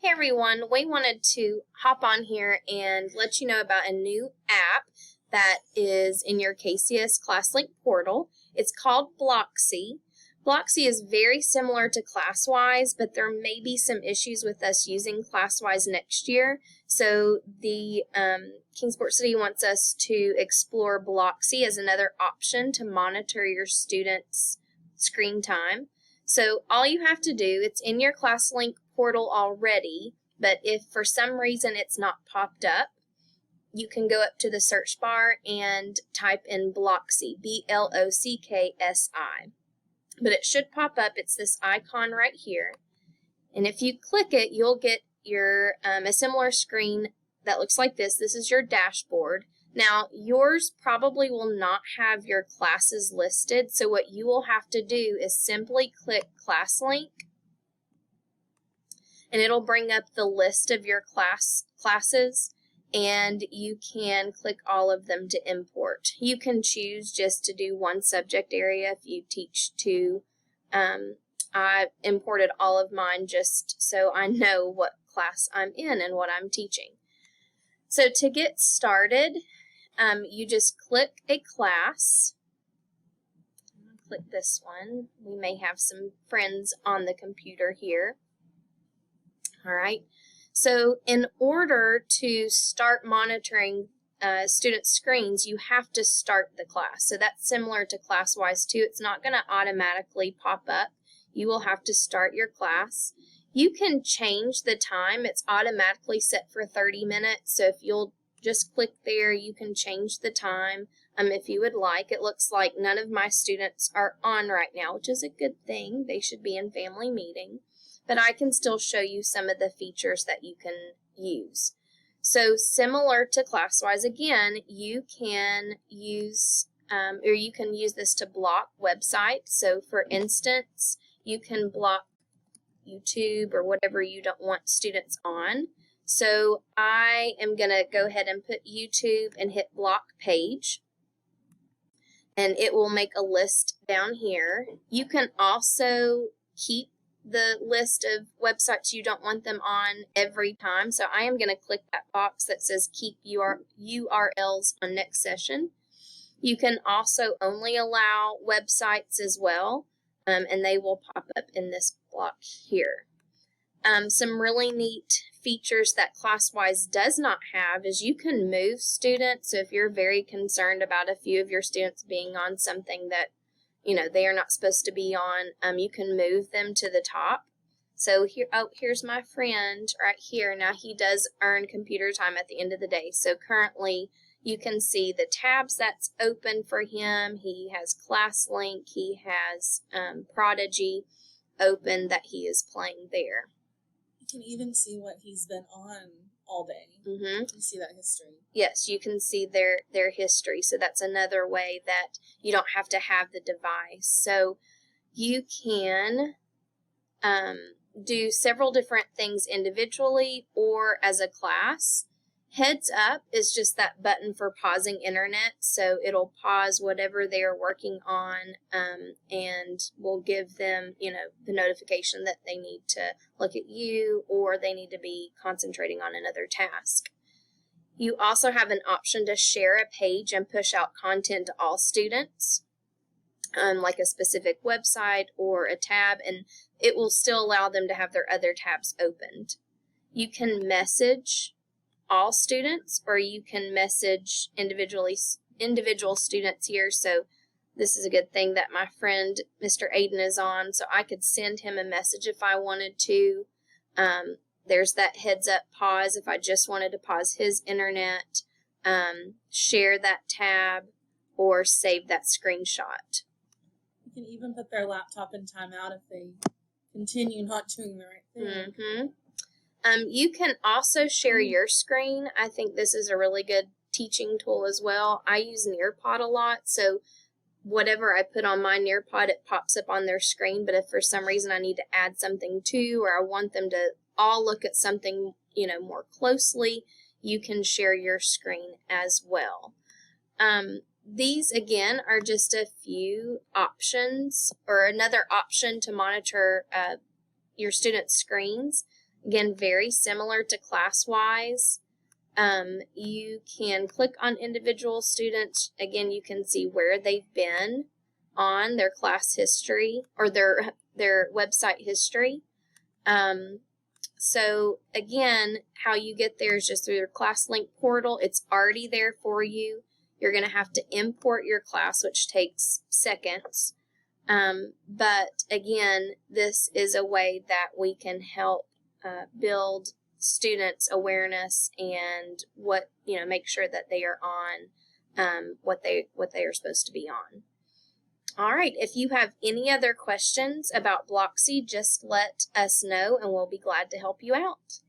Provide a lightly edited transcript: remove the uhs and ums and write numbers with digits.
Hey everyone, we wanted to hop on here and let you know about a new app that is in your KCS ClassLink portal. It's called Blocksy. Blocksy is very similar to ClassWise, but there may be some issues with us using ClassWise next year. So the Kingsport City wants us to explore Blocksy as another option to monitor your students' screen time. So all you have to do, it's in your ClassLink portal already, but if for some reason it's not popped up, you can go up to the search bar and type in Blocksy, B-L-O-C-K-S-I. But it should pop up. It's this icon right here. And if you click it, you'll get your a similar screen that looks like this. This is your dashboard. Now, yours probably will not have your classes listed, so what you will have to do is simply click ClassLink, and it'll bring up the list of your classes, and you can click all of them to import. You can choose just to do one subject area if you teach two. I imported all of mine just so I know what class I'm in and what I'm teaching. So to get started, you just click a class. Click this one. We may have some friends on the computer here. All right. So in order to start monitoring student screens, you have to start the class. So that's similar to ClassWise too. It's not going to automatically pop up. You will have to start your class. You can change the time. It's automatically set for 30 minutes. So if you'll just click there, you can change the time if you would like. It looks like none of my students are on right now, which is a good thing. They should be in family meeting. But I can still show you some of the features that you can use. So similar to ClassWise, again, you can use this to block websites. So for instance, you can block YouTube or whatever you don't want students on. So I am going to go ahead and put YouTube and hit block page, and it will make a list down here. You can also keep the list of websites you don't want them on every time. So I am going to click that box that says keep URLs on next session. You can also only allow websites as well, and they will pop up in this block here. Some really neat features that ClassWise does not have is you can move students. So if you're very concerned about a few of your students being on something that they are not supposed to be on, you can move them to the top. So here, here's my friend right here. Now he does earn computer time at the end of the day. So currently you can see the tabs that's open for him. He has ClassLink, he has Prodigy open that he is playing there. You can even see what he's been on all day. Mm-hmm. You can see that history. Yes, you can see their history. So that's another way that you don't have to have the device. So you can do several different things individually or as a class. Heads up is just that button for pausing internet. So it'll pause whatever they're working on and will give them, the notification that they need to look at you or they need to be concentrating on another task. You also have an option to share a page and push out content to all students, like a specific website or a tab, and it will still allow them to have their other tabs opened. You can message all students, or you can message individual students here. So this is a good thing that my friend Mr. Aiden is on, so I could send him a message if I wanted to. There's that heads up pause if I just wanted to pause his internet, share that tab, or save that screenshot. You can even put their laptop in timeout if they continue not doing the right thing. Mm-hmm. You can also share your screen. I think this is a really good teaching tool as well. I use Nearpod a lot, so whatever I put on my Nearpod, it pops up on their screen, but if for some reason I need to add something to, or I want them to all look at something, more closely, you can share your screen as well. These, again, are just a few options, or another option to monitor your students' screens. Again, very similar to ClassWise. You can click on individual students. Again, you can see where they've been on their class history or their website history. So again, how you get there is just through your ClassLink portal. It's already there for you. You're going to have to import your class, which takes seconds. But again, this is a way that we can help build students' awareness and make sure that they are on what they are supposed to be on. All right, if you have any other questions about Blocksy, just let us know and we'll be glad to help you out.